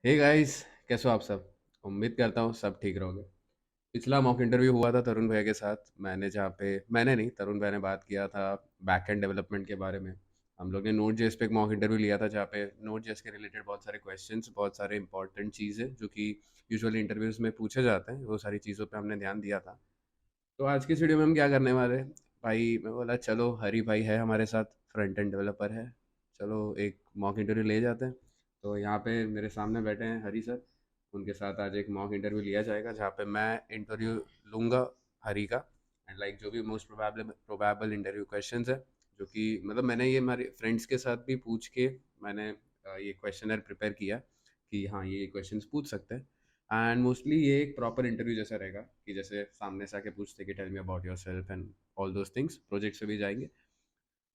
Hey guys, कैसे हो आप सब? उम्मीद करता हूँ सब ठीक रहोगे। पिछला मॉक इंटरव्यू हुआ था तरुण भैया के साथ। मैंने जहाँ पे मैंने नहीं, तरुण भैया ने बात किया था बैक एंड डेवलपमेंट के बारे में। हम लोग ने नोट जेएस पे एक मॉक इंटरव्यू लिया था जहाँ पे नोट जेएस के रिलेटेड बहुत सारे क्वेश्चंस, बहुत सारे इंपॉर्टेंट चीज़ें जो कि यूजुअली इंटरव्यूज़ में पूछे जाते हैं, वो सारी चीज़ों पे हमने ध्यान दिया था। तो आज की इस वीडियो में हम क्या करने वाले हैं? भाई मैं बोला चलो हरी भाई है हमारे साथ, फ्रंट एंड डेवलपर है, चलो एक मॉक इंटरव्यू ले जाते हैं। तो यहाँ पे मेरे सामने बैठे हैं हरी सर। उनके साथ आज एक मॉक इंटरव्यू लिया जाएगा जहाँ पे मैं इंटरव्यू लूँगा हरी का। एंड लाइक जो भी most probable probable interview questions है, जो कि मतलब मैंने ये हमारे फ्रेंड्स के साथ भी पूछ के मैंने ये क्वेश्चनर प्रिपेयर किया कि हाँ ये क्वेश्चंस पूछ सकते हैं। एंड मोस्टली ये एक प्रॉपर इंटरव्यू जैसा रहेगा कि जैसे सामने से आके पूछते कि tell me about yourself and all those things, project से भी जाएंगे।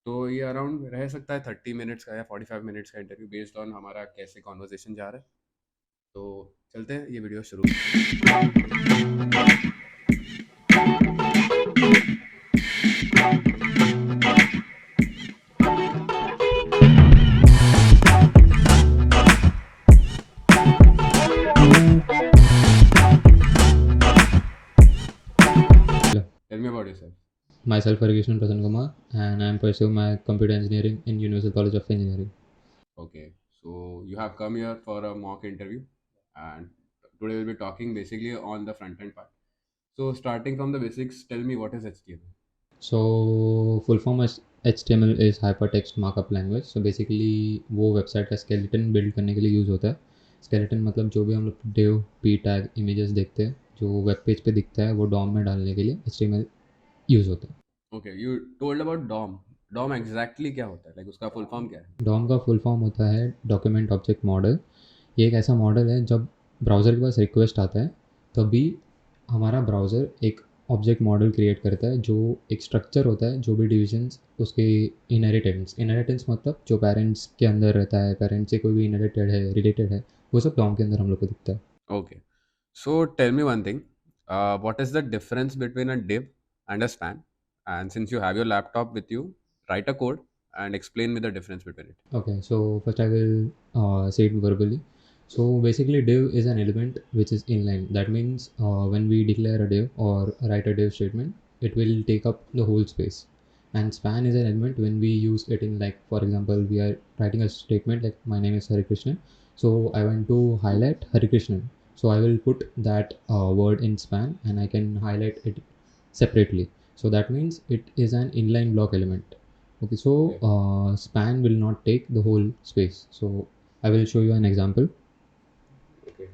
तो ये अराउंड रह सकता है 30 मिनट्स का या 45 मिनट्स का इंटरव्यू, बेस्ड ऑन हमारा कैसे कॉन्वर्जेशन जा रहा है। तो चलते हैं, ये वीडियो शुरू Hello. Tell me about yourself. Myself Harikrishnan Prasanna Kumar and I am pursuing my computer engineering in Universal College of Engineering. Okay, so you have come here for a mock interview and today will be talking basically on the front end part. So starting from the basics, tell me what is HTML. So full form is HTML is hypertext markup language. So basically वो website का skeleton build करने के लिए use होता है. Skeleton मतलब जो भी हम लोग div, p tag, images देखते हैं जो वेब पेज पे दिखता है वो DOM में डालने के लिए HTML यूज़ होता है. Okay, you told about DOM. DOM exactly क्या होता है, लाइक उसका फुल फॉर्म क्या है? DOM का फुल फॉर्म होता है डॉक्यूमेंट ऑब्जेक्ट मॉडल. ये एक ऐसा मॉडल है जब ब्राउज़र के पास रिक्वेस्ट आता है तभी हमारा ब्राउज़र एक ऑब्जेक्ट मॉडल क्रिएट करता है जो एक स्ट्रक्चर होता है जो भी डिविजन्स उसके इनहेरिटेंस इनहेरिटेंस मतलब जो पेरेंट्स के अंदर रहता है, पेरेंट्स से कोई भी इनहेरिटेड है, रिलेटेड है, वो सब डॉम के अंदर हम लोग को दिखता है. Okay. So tell me one thing. What is the difference between a div and a span? And since you have your laptop with you, write a code and explain me the difference between it. Okay, so first I will say it verbally. So basically, div is an element which is inline. That means when we declare a div or write a div statement, it will take up the whole space. And span is an element when we use it in, like, for example, we are writing a statement like my name is Hari Krishnan. So I want to highlight Hari Krishnan. So I will put that word in span and I can highlight it separately. So that means it is an inline block element. Okay, so Okay. span will not take the whole space. So I will show you an example. Okay.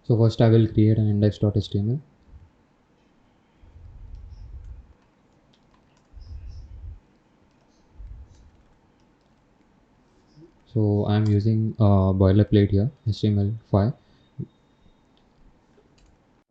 So first I will create an index.html. So I am using boilerplate here, HTML5.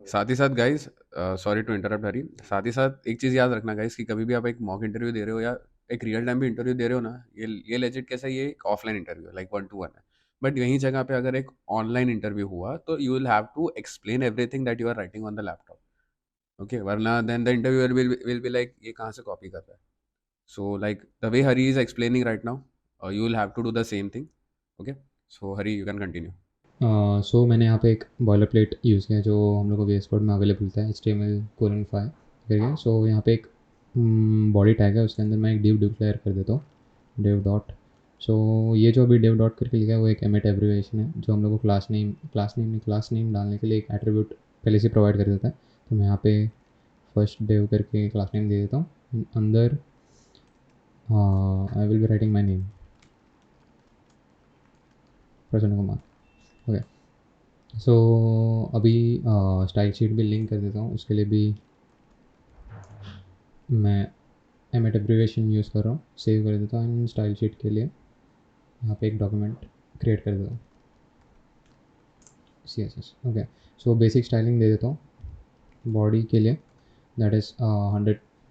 साथ ही साथ guys, sorry to interrupt हरी, साथ ही साथ एक चीज़ याद रखना guys कि कभी भी आप एक मॉक इंटरव्यू दे रहे हो या एक रियल टाइम भी इंटरव्यू दे रहे हो ना, ये लेजिट कैसा, ये एक ऑफलाइन इंटरव्यू है, लाइक 1 to 1 है। बट यहीं जगह पे अगर एक ऑनलाइन इंटरव्यू हुआ तो you will have to explain everything that you are writing on the laptop. Okay, वरना then the interviewer will be like ये कहाँ से कॉपी कर रहा है। So like the way Hari is explaining right now, you will have to do the same thing. Okay. So Hari, you can continue. सो मैंने यहाँ पे एक बॉयलर प्लेट यूज़ किया जो हम लोग को VS कोड में अवेलेबल था, HTML:5 करके. सो यहाँ पे एक बॉडी टैग है, उसके अंदर मैं एक div डिक्लेयर कर देता हूँ, div डॉट. सो ये जो अभी div डॉट करके लिखा है वो एक एमिट एब्रीवेशन है जो हम लोग को क्लास नेम डालने के लिए एक एट्रीब्यूट पहले से प्रोवाइड कर देता है. तो मैं यहाँ पे फर्स्ट div करके क्लास नेम दे देता हूँ. अंदर I will be writing my name, प्रसन्न कुमार. ओके. सो अभी स्टाइल शीट भी लिंक कर देता हूँ, उसके लिए भी मैं एमिट एब्रीवेशन यूज़ कर रहा हूँ. सेव कर देता हूँ एंड स्टाइल शीट के लिए यहाँ पे एक डॉक्यूमेंट क्रिएट कर देता हूँ, CSS. Okay. So basic styling दे देता हूँ बॉडी के लिए, that is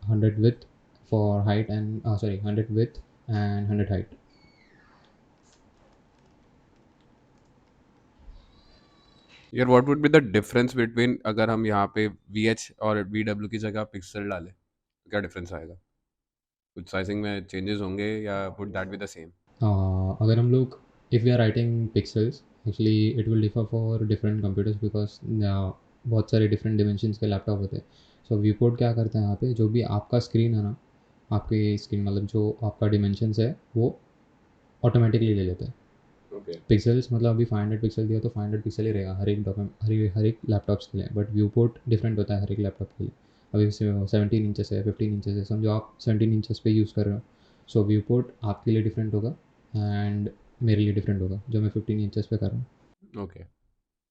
100 width for height and sorry 100 width and 100 height. यार what would be the difference between अगर हम यहाँ पे VH और VW की जगह पिक्सल डालें तो क्या डिफरेंस आएगा? कुछ साइजिंग में चेंजेस होंगे या would that be the same? अगर हम लोग if we are writing pixels, actually it will differ for different computers because बहुत सारे different dimensions के लैपटॉप होते हैं. सो व्यू पोर्ट क्या करता है यहाँ पे, जो भी आपका स्क्रीन है ना, आपकी स्क्रीन मतलब जो आपका डिमेंशंस है वो ऑटोमेटिकली ले लेता है. ओके. पिक्सल्स मतलब अभी 500 पिक्सल दिया तो 500 पिक्सल ही रहेगा हर एक डॉक्यूमेंट, हर एक लैपटॉप्स के लिए. बट व्यू पोर्ट डिफरेंट होता है हर एक लैपटॉप के लिए. अभी 17 इंचेस है, 15 इंचेस है, समझो आप 17 इंचेस पे यूज़ कर रहे हो. सो व्यू पोर्ट आपके लिए डिफरेंट होगा एंड मेरे लिए डिफरेंट होगा जो मैं 15 इंचेस पे कर रहा हूँ. ओके.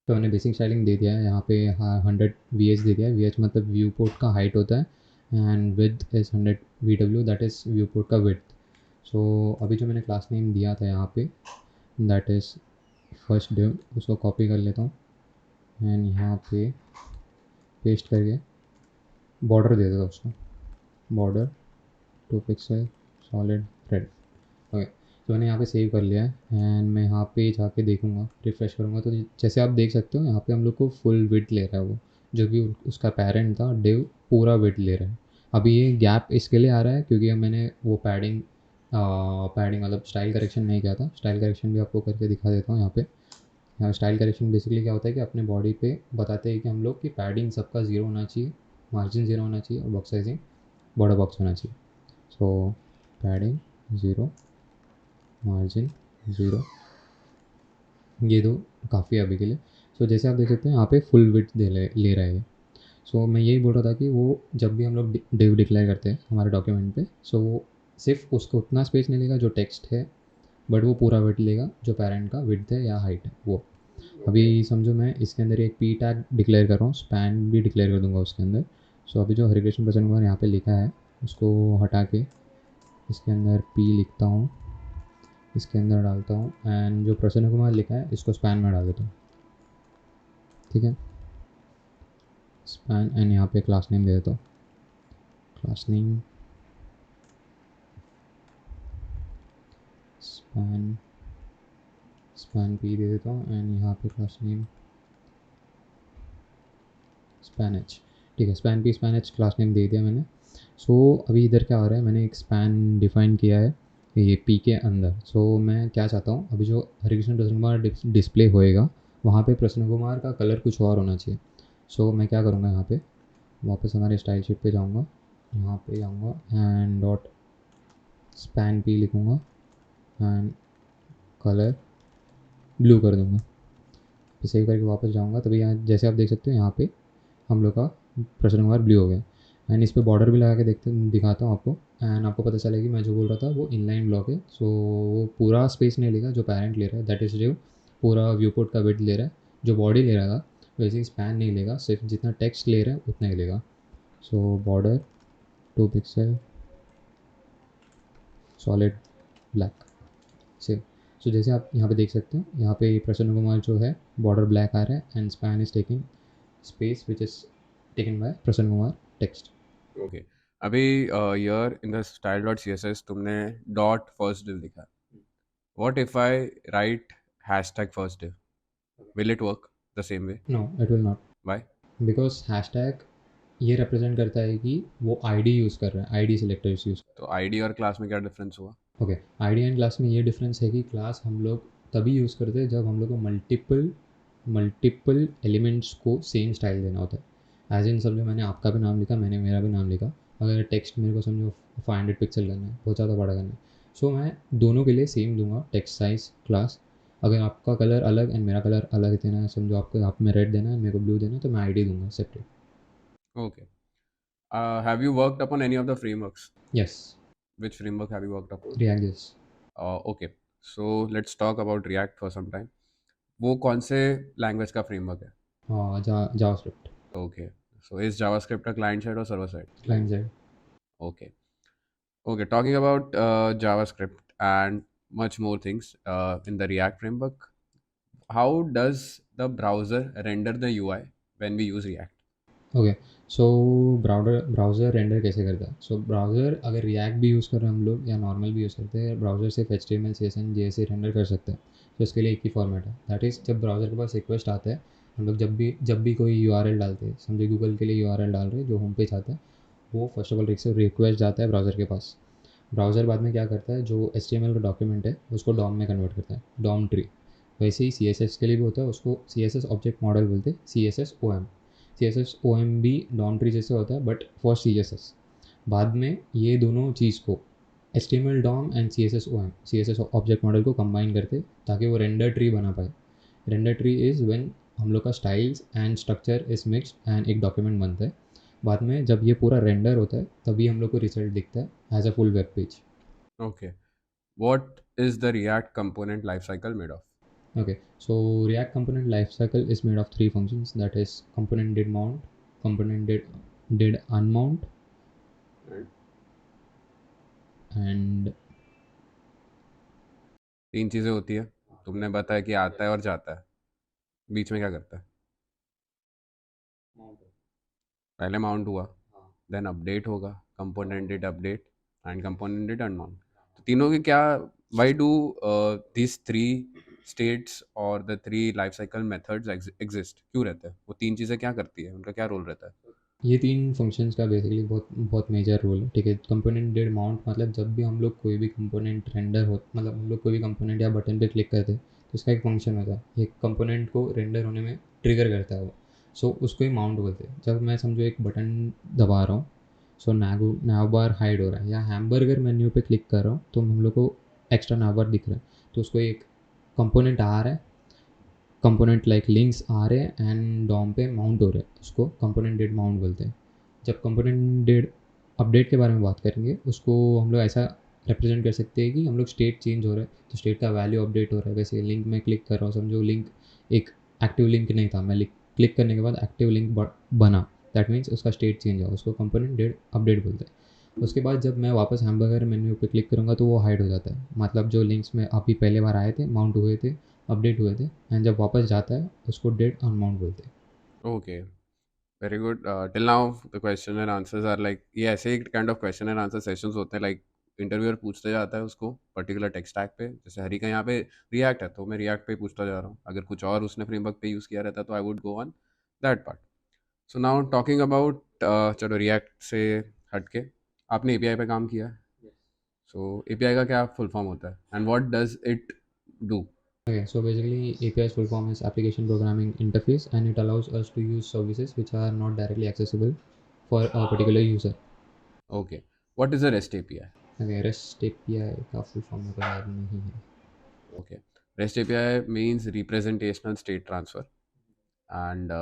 तो मैंने बेसिक स्टाइलिंग दे दिया है यहाँ पे. हाँ, 100 VH दे दिया है. VH मतलब व्यू पोर्ट का हाइट होता है and with is 100 VW, that is view port का विड्थ. सो अभी जो मैंने क्लास नेम दिया था यहाँ पे, दैट इज़ फर्स्ट डिव, उसको कॉपी कर लेता हूँ एंड यहाँ पे पेस्ट करके बॉर्डर दे देता हूँ उसको. Border 2 pixel solid red. Okay, तो मैंने यहाँ पे सेव कर लिया है एंड मैं यहाँ पे जाके देखूँगा, रिफ़्रेश करूँगा तो जैसे आप देख सकते हो यहाँ पे हम लोग को फुल विड्थ ले रहा है वो, जो कि उसका पेरेंट था डिव पूरा विड्थ ले रहा है. अभी ये गैप इसके लिए आ रहा है क्योंकि अब मैंने वो पैडिंग मतलब स्टाइल करेक्शन नहीं किया था. स्टाइल करेक्शन भी आपको करके दिखा देता हूँ यहाँ पे. यहाँ स्टाइल करेक्शन बेसिकली क्या होता है कि अपने बॉडी पे बताते हैं कि हम लोग की पैडिंग सबका ज़ीरो होना चाहिए, मार्जिन ज़ीरो होना चाहिए और बॉक्स साइजिंग बॉर्डर बॉक्स होना चाहिए. सो पैडिंग ज़ीरो, मार्जिन ज़ीरो, ये दो काफ़ी है अभी के लिए. सो जैसे आप देख सकते हैं यहाँ पे फुल विड्थ ले रहा है. सो मैं यही बोल रहा था कि वो जब भी हम लोग डिव डिक्लेयर करते हैं हमारे डॉक्यूमेंट पे, सो वो सिर्फ उसको उतना स्पेस नहीं लेगा जो टेक्स्ट है, बट वो पूरा विड्थ लेगा जो पेरेंट का विड्थ है या हाइट है वो. अभी समझो मैं इसके अंदर एक पी टैग डिक्लेयर कर रहा हूँ, स्पैन भी डिक्लेयर कर दूंगा उसके अंदर. सो अभी जो हरिकृष्ण प्रसन्न कुमार यहाँ पे लिखा है उसको हटा के इसके अंदर पी लिखता हूँ, इसके अंदर डालता हूँ एंड जो प्रसन्न कुमार लिखा है इसको स्पैन में डाल देता हूँ. ठीक है, स्पैन एंड यहाँ पे क्लास नेम दे देता हूँ. Class name span span p दे देता हूँ एंड यहाँ पे क्लास नेम स्पैन एच. ठीक है, span p span h class name दे दिया मैंने. सो अभी इधर क्या हो रहा है, मैंने एक स्पैन डिफाइन किया है ये पी के अंदर. सो मैं क्या चाहता हूँ, अभी जो हरिकृष्ण प्रसन्न कुमार डिस्प्ले होएगा वहाँ पे प्रसन्न कुमार का कलर कुछ और होना चाहिए. सो मैं क्या करूँगा, यहाँ पे वापस हमारे स्टाइल शीट पे जाऊँगा, यहाँ पे जाऊँगा एंड डॉट स्पैन पी लिखूँगा एंड कलर ब्लू कर दूँगा. फिर सेव करके वापस जाऊँगा तभी यहाँ जैसे आप देख सकते हो यहाँ पे हम लोग का प्रसन्न कुमार ब्लू हो गया. एंड इस पर बॉर्डर भी लगा के दिखाता हूँ आपको एंड आपको पता चलेगी मैं जो बोल रहा था वो इनलाइन ब्लॉक है. सो वो पूरा स्पेस नहीं लेगा जो पेरेंट ले रहा है, दैट इज़ जो पूरा व्यू पोर्ट का विड्थ ले रहा है. जो बॉडी ले रहा था वैसे ही स्पैन नहीं लेगा, सिर्फ जितना टेक्स्ट ले रहा है उतना ही लेगा. सो बॉर्डर 2 पिक्सल सॉलिड ब्लैक से. सो जैसे आप यहाँ पे देख सकते हैं यहाँ पे प्रसन्न कुमार जो है बॉर्डर ब्लैक आ रहा है and span is taking space which is taken by Prasanna Kumar text. Okay. अभी here in the style dot C S S तुमने डॉट फर्स्ट डिव लिखा है. What if I write hashtag first div? Will it work the same way? No, it will not. Why? Because hashtag ये represent करता है कि वो ID use कर रहा है, आईडी सिलेक्टर्स यूज़. तो आईडी और क्लास में क्या डिफरेंस हुआ? ओके, आईडी एंड क्लास में ये डिफरेंस है कि क्लास हम लोग तभी यूज़ करते हैं जब हम लोग को मल्टीपल एलिमेंट्स को सेम स्टाइल देना होता है. एज इन समझो मैंने आपका भी नाम लिखा, मैंने मेरा भी नाम लिखा. अगर टेक्स्ट मेरे को समझो 500 पिक्सल करना है, बहुत ज़्यादा बड़ा करना है, सो मैं दोनों के लिए सेम दूंगा टेक्स्ट साइज क्लास. अगर आपका कलर अलग एंड मेरा कलर अलग देना है, समझो आपको आप में रेड देना है मेरे को ब्लू देना है, तो मैं आईडी दूंगा separate. Okay. Have you worked upon any of the frameworks? Yes, Which framework have you worked upon? React this. Okay, so let's talk about React for some time. वो कौन से लैंग्वेज का framework है? JavaScript. Okay. So is JavaScript a client side और server side? Client side. Okay. Okay, talking about JavaScript and much more things in the React framework, how does the browser render the UI when we use React? Okay, so browser render कैसे करता है. सो browser अगर react भी use कर रहे हैं हम लोग या नॉर्मल भी यूज़ करते हैं, ब्राउज़र सिर्फ HTML CSS जैसे रेंडर कर सकते हैं. तो इसके लिए एक ही फॉर्मेट है, दैट इज़ जब ब्राउज़र के पास रिक्वेस्ट आता है, हम लोग जब भी कोई URL डालते हैं, समझे गूगल के लिए URL डाल रहे हैं जो होम पेज आता है, वो फर्स्ट ऑफ ऑल रिक्वेस्ट जाता है ब्राउज़र के पास. ब्राउज़र बाद में क्या करता है, जो HTML का डॉक्यूमेंट है उसको डॉम में कन्वर्ट करता है, डॉम ट्री। वैसे ही CSS के लिए भी होता है, उसको CSS ऑब्जेक्ट मॉडल बोलते हैं, CSSOM। CSSOM भी डॉम ट्री जैसे होता है बट फॉर CSS। बाद में ये दोनों चीज़ को HTML DOM and CSSOM, CSS object model को कंबाइन करते ताकि वो रेंडर ट्री बना पाए। रेंडर ट्री इज़ व्हेन हम लोग का styles and structure is mixed and एक डॉक्यूमेंट बनता है। बाद में जब ये पूरा रेंडर होता है तभी हम लोग को रिजल्ट दिखता है as a full web page. Okay. What is the React component lifecycle made of? Okay, so React component lifecycle is made of three functions, that is component did mount, component did unmount, And and तीन चीज़ें होती है, तुमने बताया कि आता है और जाता है, बीच में क्या करता है? पहले माउंट हुआ, देन अपडेट होगा, component did update and component did unmount. तो तीनों के क्या, why do this three states और the three life cycle methods exist, क्यों रहते हैं? वो तीन चीज़ें क्या करती है, उनका क्या रोल रहता है? ये तीन फंक्शंस का बेसिकली बहुत बहुत मेजर रोल है। ठीक है, कंपोनेंट डिड माउंट मतलब जब भी हम लोग कोई भी कंपोनेंट रेंडर हो, मतलब हम लोग कोई भी कंपोनेंट या बटन पे क्लिक करते हैं तो उसका एक फंक्शन होता है, एक कंपोनेंट को रेंडर होने में ट्रिगर करता है वो। सो उसको ही माउंट बोलते हैं। जब मैं समझो एक बटन दबा रहा हूँ, सो nav बार हाइड हो रहा है, या हैमबर्गर मेन्यू पे क्लिक कर रहा हूँ तो हम लोग को एक्स्ट्रा nav बार दिख रहा है, तो उसको एक कंपोनेंट आ रहा है, कंपोनेंट लाइक लिंक्स आ रहे हैं एंड डॉम पे माउंट हो रहे हैं, उसको कंपोनेंट डिड माउंट बोलते हैं। जब कंपोनेंट डिड अपडेट के बारे में बात करेंगे, उसको हम लोग ऐसा रिप्रेजेंट कर सकते हैं कि हम लोग स्टेट चेंज हो रहा है तो स्टेट का वैल्यू अपडेट हो रहा है। वैसे लिंक में क्लिक कर रहा हूँ, समझो लिंक एक एक्टिव लिंक नहीं था, मैं क्लिक करने के बाद एक्टिव लिंक बना, दैट मीन्स उसका स्टेट चेंज हुआ, उसको कंपोनेंट डिड अपडेट बोलते हैं। उसके बाद जब मैं वापस हैमबर्गर मेन्यू पे क्लिक करूँगा तो वो हाइड हो जाता है, मतलब जो लिंक्स में अभी पहले बार आए थे, माउंट हुए थे, अपडेट हुए थे, एंड जब वापस जाता है उसको डेड अनमाउंट बोलते हैं। Okay, very good. Till now the question and answers are like, ये ऐसे ही kind of question and answer sessions होते हैं, लाइक इंटरव्यूअर पूछते जाता है उसको पर्टिकुलर टेक स्टैक पे, जैसे हरी का यहाँ पे रिएक्ट है तो मैं रिएक्ट पे पूछता जा रहा हूँ, अगर कुछ और उसने फ्रेमवर्क पे यूज़ किया रहता तो I would go on that part. So now talking about, चलो रिएक्ट से हट के, आपने एपीआई पे काम किया है, सो एपीआई का क्या फुल फॉर्म होता है and what does it do? Okay, so basically API's full form is Application Programming Interface, and it allows us to use services which are not directly accessible for a particular user. Okay, what is a rest API? Okay, REST API का full form मेरे को याद नहीं है। Okay, rest API means representational state transfer, and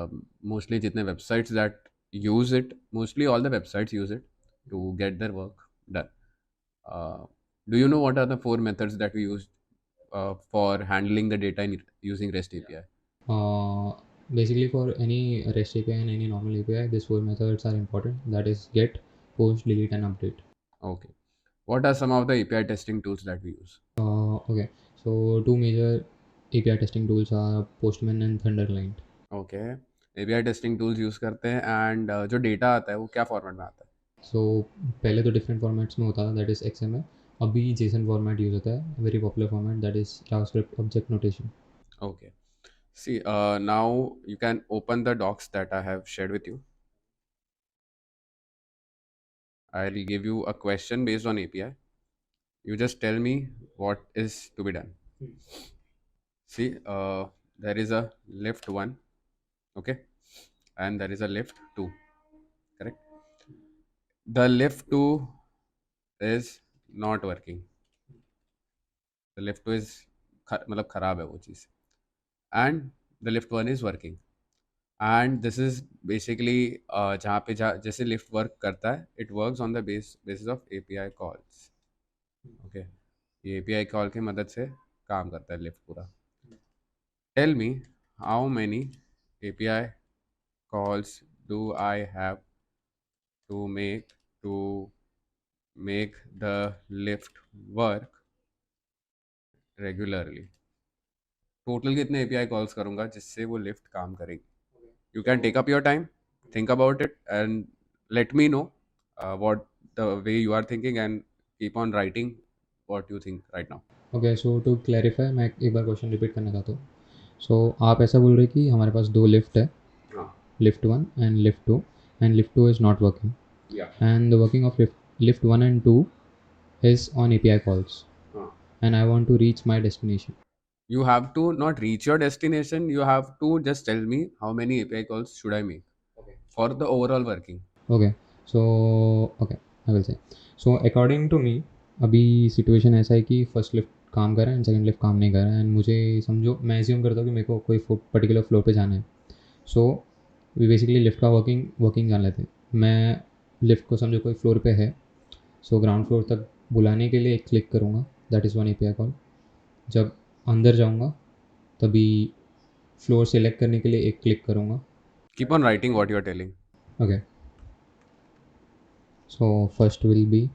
mostly jitne websites that use it, mostly all the websites use it to get their work done. uh, do you know what are the four methods that we use for handling the data using REST API? Basically for any REST API and any normal API, these four methods are important. That is get, post, delete, and update. Okay, what are some of the API testing tools that we use? Okay, so two major API testing tools are Postman and Thunderclient. Okay, API testing tools use करते हैं, and जो data आता है वो क्या format में आता सो पहले तो डिफरेंट फॉर्मेट्स में होता था, दैट इज़ XML। अभी जेसन फॉर्मेट यूज़ होता है, very popular format, that is JavaScript object notation. है? Okay, see, now you can open the docs that I have shared with you. I'll give you a question based on API. You just tell me what is to be done. See, there is a lift 1, okay, and there is a lift 2, correct? The lift 2 is not working. The lift 2 is मतलब खराब है वो चीज़, and the lift 1 is working. And this is basically जहाँ पे जैसे lift work करता है, it works on the basis of API calls. Okay, ये API कॉल की मदद से काम करता है लिफ्ट पूरा। Tell me how many API calls do I have to to make the lift work regularly? Total कितने API कॉल्स करूँगा जिससे वो लिफ्ट काम करेगी? You can take up your time, think about it and let me know what the way you are thinking, and keep on writing what you think right now. Okay, so to clarify मैं एक बार question repeat करना चाहता हूँ। सो आप ऐसा बोल रहे कि हमारे पास दो लिफ्ट है, हाँ, lift one and lift two, and lift two is not working, या and the working of lift one and two is on API calls, हाँ. and I want to reach my destination. You have to not reach your destination, you have to just tell me how many API calls should I make for the overall working. Okay, so okay, I will say. So according to me, अभी situation ऐसा है कि first lift काम कर रहा है and second lift काम नहीं कर रहा है, एंड मुझे समझो मैं एज्यूम करता हूँ कि मेरे को कोई पर्टिकुलर फ्लोर पे जाना है. सो वी बेसिकली लिफ्ट का वर्किंग वर्किंग जान लेते हैं. मैं लिफ्ट को समझो कोई फ्लोर पे है, सो ग्राउंड फ्लोर तक बुलाने के लिए एक क्लिक करूँगा, that is one API call. जब अंदर जाऊँगा तभी फ्लोर सेलेक्ट करने के लिए एक क्लिक करूँगा. Keep on writing what you are telling. Okay, so first will be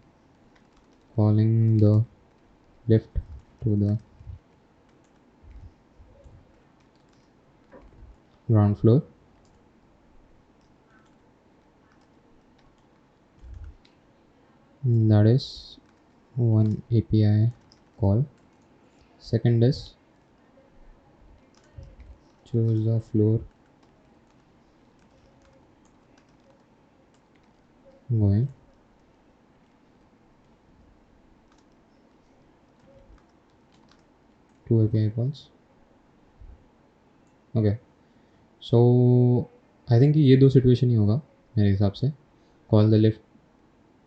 calling the lift to the ground floor. That is one API call. Second is choose the floor going. Two API calls. Okay, so I think ये दो situation ही होगा मेरे हिसाब से. Call the lift,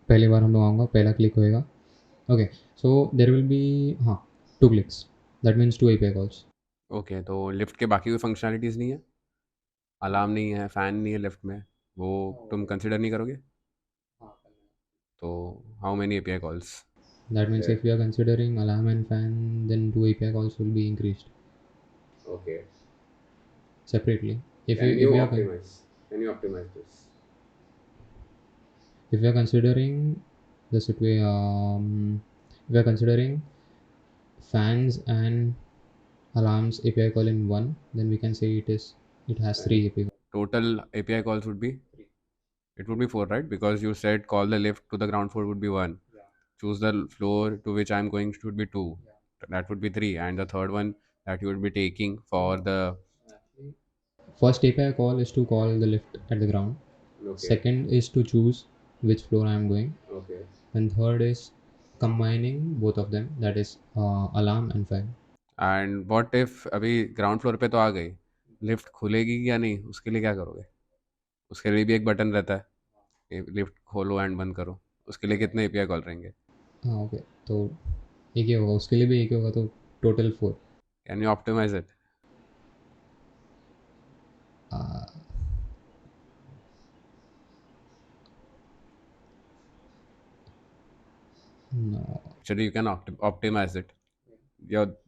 पहली बार हम लोग आऊँगा, पहला क्लिक होएगा. Okay, so there will be, हाँ, two clicks, that means two API calls. Okay, तो लिफ्ट के बाकी कोई फंक्शनैलिटीज़ नहीं है, अलार्म नहीं है, फ़ैन नहीं है लिफ्ट में, वो तुम कंसिडर नहीं करोगे? तो how many API calls? That means if we are considering alarm and fan, then two API calls will be increased Okay. separately. If Can you you if we are optimize? Can you optimize this? if we are considering the if we are considering fans and alarms API call in one, then we can say it has three API. Total API calls would be? It would be 4, right? Because you said call the lift to the ground floor would be 1. Choose the floor to which I'm going should be 2. That would be 3. And the third one that you would be taking for the... First API call is to call the lift at the ground. Okay. Second is to choose which floor I am going, Okay. and third is combining both of them, that is alarm and fan. And what if अभी ground floor पे तो आ गई, lift खुलेगी या नहीं, उसके लिए क्या करोगे? उसके लिए भी एक बटन रहता है, लिफ्ट खोलो एंड बंद करो, उसके लिए कितने एपीआई कॉल रहेंगे? हाँ, ओके, तो एक ही होगा, उसके लिए भी एक ही होगा, तो total 4. Can you optimise it? No. Actually you can optimize it.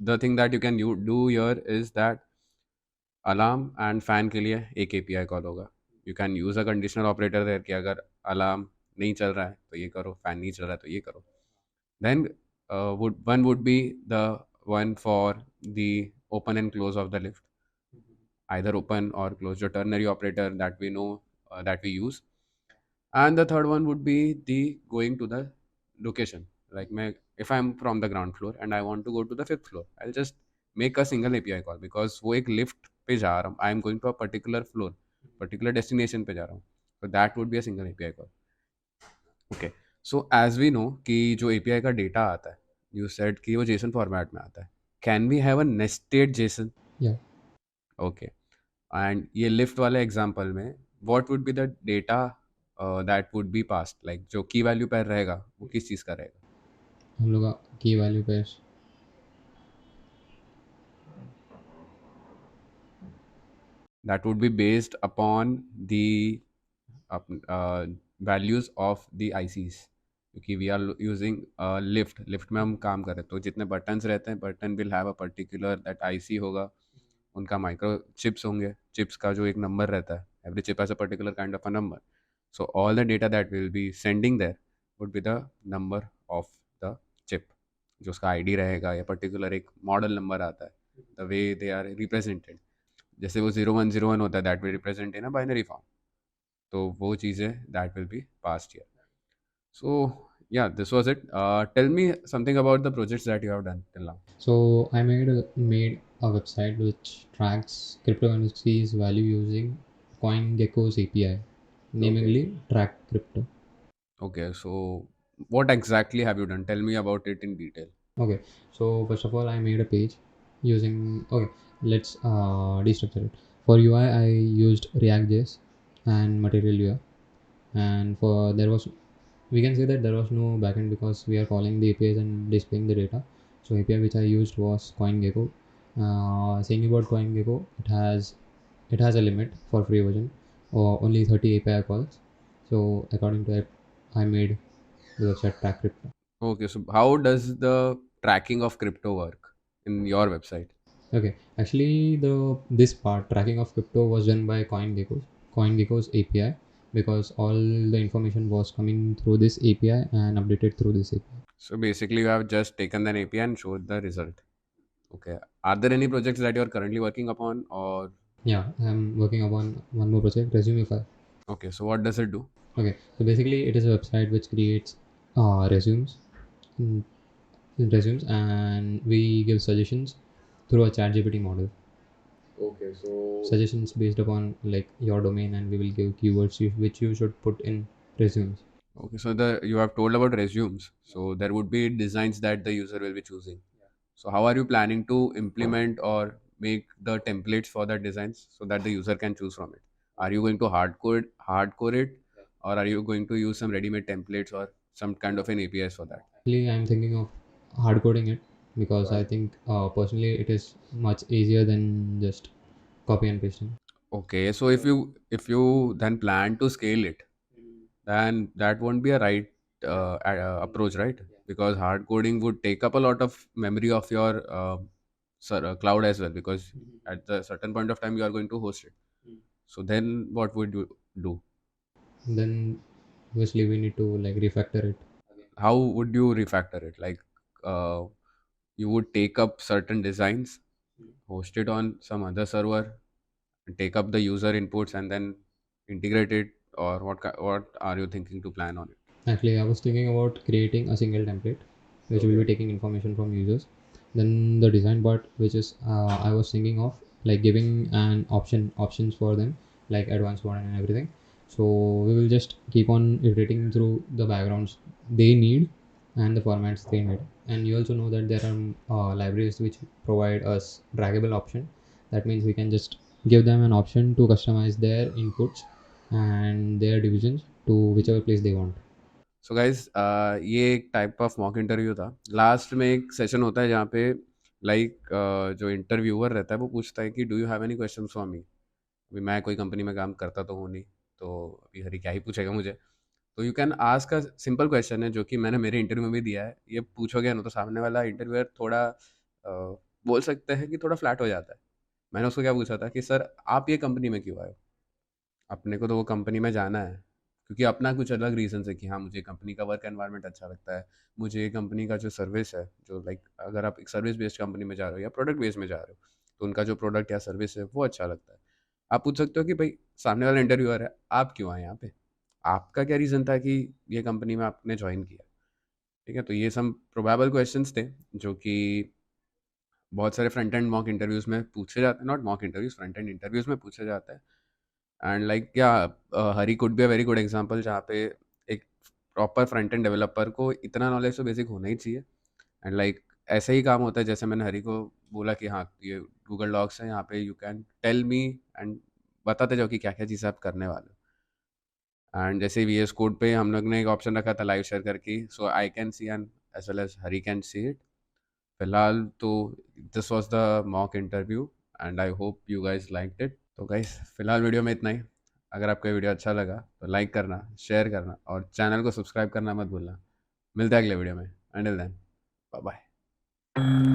The thing that you can do here is that alarm and fan के लिए एक एपीआई कॉल होगा. You can use a conditional operator there कि अगर alarm नहीं चल रहा है तो ये करो, फैन नहीं चल रहा है तो ये करो. Then would be the one for the open and close of the lift, either open or close, your ternary operator that we know, that we use. And the third one would be the going to the location. Like if I'm from the ground floor and I want to go to the fifth floor, I'll just make a single API call because वो एक lift पे जा रहा हूँ, I am going to a particular floor, particular destination पे जा रहा हूँ, so that would be a single API call. Okay, so as we know कि जो एपीआई का डेटा आता है, यू सेड कि वो जेसन फॉर्मेट में आता है. Can we have a nested JSON? Yeah. Okay, and ये लिफ्ट वाले एग्जांपल में what would be the data that would be passed, like जो की वैल्यू पर रहेगा वो किस चीज़ का रहेगा? हम लोग का की वैल्यू पे that would be based upon the values of the ICs, क्योंकि वी आर यूजिंग लिफ्ट में हम काम कर रहे हैं, तो जितने बटन्स रहते हैं, button will have a particular that IC होगा, उनका माइक्रो चिप्स होंगे, चिप्स का जो एक नंबर रहता है, every chip has a particular kind of a number. So all the data that will be sending there would be the number of the chip, जो उसका आईडी रहेगा या पर्टिकुलर एक मॉडल नंबर आता है, the way they are represented. जैसे वो 0101 होता है, that will represent in a binary form, तो वो चीज़ें that will be passed here. So yeah, this was it. Tell me something about the projects that you have done till now. So I made a website which tracks cryptocurrency's value using CoinGecko's API, namely Track Crypto. Okay, so What exactly have you done? Tell me about it in detail. Okay, so first of all, I made a page using. Okay, let's destructure it. For UI, I used React.js and Material UI, and for there was, we can say that there was no backend because we are calling the APIs and displaying the data. So API which I used was CoinGecko. Saying about CoinGecko, it has a limit for free version, or only 30 API calls. So according to that, I made the website track crypto. Okay, so how does the tracking of crypto work in your website? Okay, actually, the this part tracking of crypto was done by CoinGecko's API, because all the information was coming through this API and updated through this API. So basically, you have just taken an API and showed the result. Okay. Are there any projects that you are currently working upon, or Yeah, I'm working upon one more project, Resumify. okay? So what does it do? Okay, so basically, it is a website which creates resumes, mm, resumes, and we give suggestions through a ChatGPT model. Okay, so Suggestions based upon like your domain, and we will give keywords which you should put in resumes. okay, so the you have told about resumes. So there would be designs that the user will be choosing. So how are you planning to implement or make the templates for the designs so that the user can choose from it? Are you going to hard code it, or are you going to use some ready-made templates or some kind of an APIs for that? Actually, I'm thinking of hard coding it, because I think personally it is much easier than just copy and pasting. Okay, so if you then plan to scale it, then that won't be a right approach, right? Because hard coding would take up a lot of memory of your cloud as well, because at the certain point of time you are going to host it. So then what would you do? Then obviously we need to like refactor it. How would you refactor it? Like, uh, you would take up certain designs, host it on some other server, and take up the user inputs and then integrate it, or what are you thinking to plan on it? Actually, I was thinking about creating a single template which will be taking information from users. Then the design part, which is I was thinking of like giving an options for them, like advanced mode and everything. So we will just keep on iterating through the backgrounds they need and the formats they need. And you also know that there are libraries which provide us draggable option. That means we can just give them an option to customize their inputs and their divisions to whichever place they want. So guys ये एक type of mock interview था। Last में एक session होता है जहाँ पे like जो इंटरव्यूअर रहता है वो पूछता है कि do you have any question for me. अभी मैं कोई कंपनी में काम करता तो हूँ नहीं, तो अभी हरी क्या ही पूछेगा मुझे। तो you can ask a simple question है जो कि मैंने मेरे इंटरव्यू में भी दिया है। ये पूछोगे ना तो सामने वाला इंटरव्यूअर थोड़ा बोल सकते हैं कि थोड़ा फ्लैट हो जाता है। मैंने उसको क्या पूछा था कि सर आप ये कंपनी में क्यों आए हो? अपने को तो वो कंपनी में जाना है, क्योंकि अपना कुछ अलग रीज़न्स है कि हाँ, मुझे कंपनी का वर्क एनवायरनमेंट अच्छा लगता है। मुझे ये कंपनी का जो सर्विस है, जो लाइक अगर आप एक सर्विस बेस्ड कंपनी में जा रहे हो या प्रोडक्ट बेस्ड में जा रहे हो, तो उनका जो प्रोडक्ट या सर्विस है, वो अच्छा लगता है। आप पूछ सकते हो कि भाई सामने वाला इंटरव्यूअर है, आप क्यों आए यहाँ पे? आपका क्या रीज़न था कि ये कंपनी में आपने जॉइन किया? ठीक है? तो ये सम प्रोबेबल क्वेश्चंस थे, जो कि बहुत सारे फ्रंट एंड मॉक इंटरव्यूज़ में पूछे जाते हैं, not mock interviews, front end interviews में पूछे जाते हैं। एंड लाइक या Hari could be a very good example जहाँ पे एक प्रॉपर फ्रंट एंड डेवलपर को इतना नॉलेज तो बेसिक होना ही चाहिए। एंड लाइक ऐसे ही काम होता है जैसे मैंने हरी को बोला कि हाँ ये गूगल डॉक्स है, यहाँ पे you can tell me and बताते जाओ कि क्या क्या चीज़ें आप करने वाले हो। एंड जैसे वी एस कोड पे हम लोग ने एक ऑप्शन रखा था लाइव शेयर करके, so I can see and as well as Hari can see it. फिलहाल तो this was the mock interview and I hope you guys like it. तो गाइस फिलहाल वीडियो में इतना ही। अगर आपको ये वीडियो अच्छा लगा तो लाइक करना, शेयर करना और चैनल को सब्सक्राइब करना मत भूलना। मिलते हैं अगले वीडियो में। Until then, bye bye.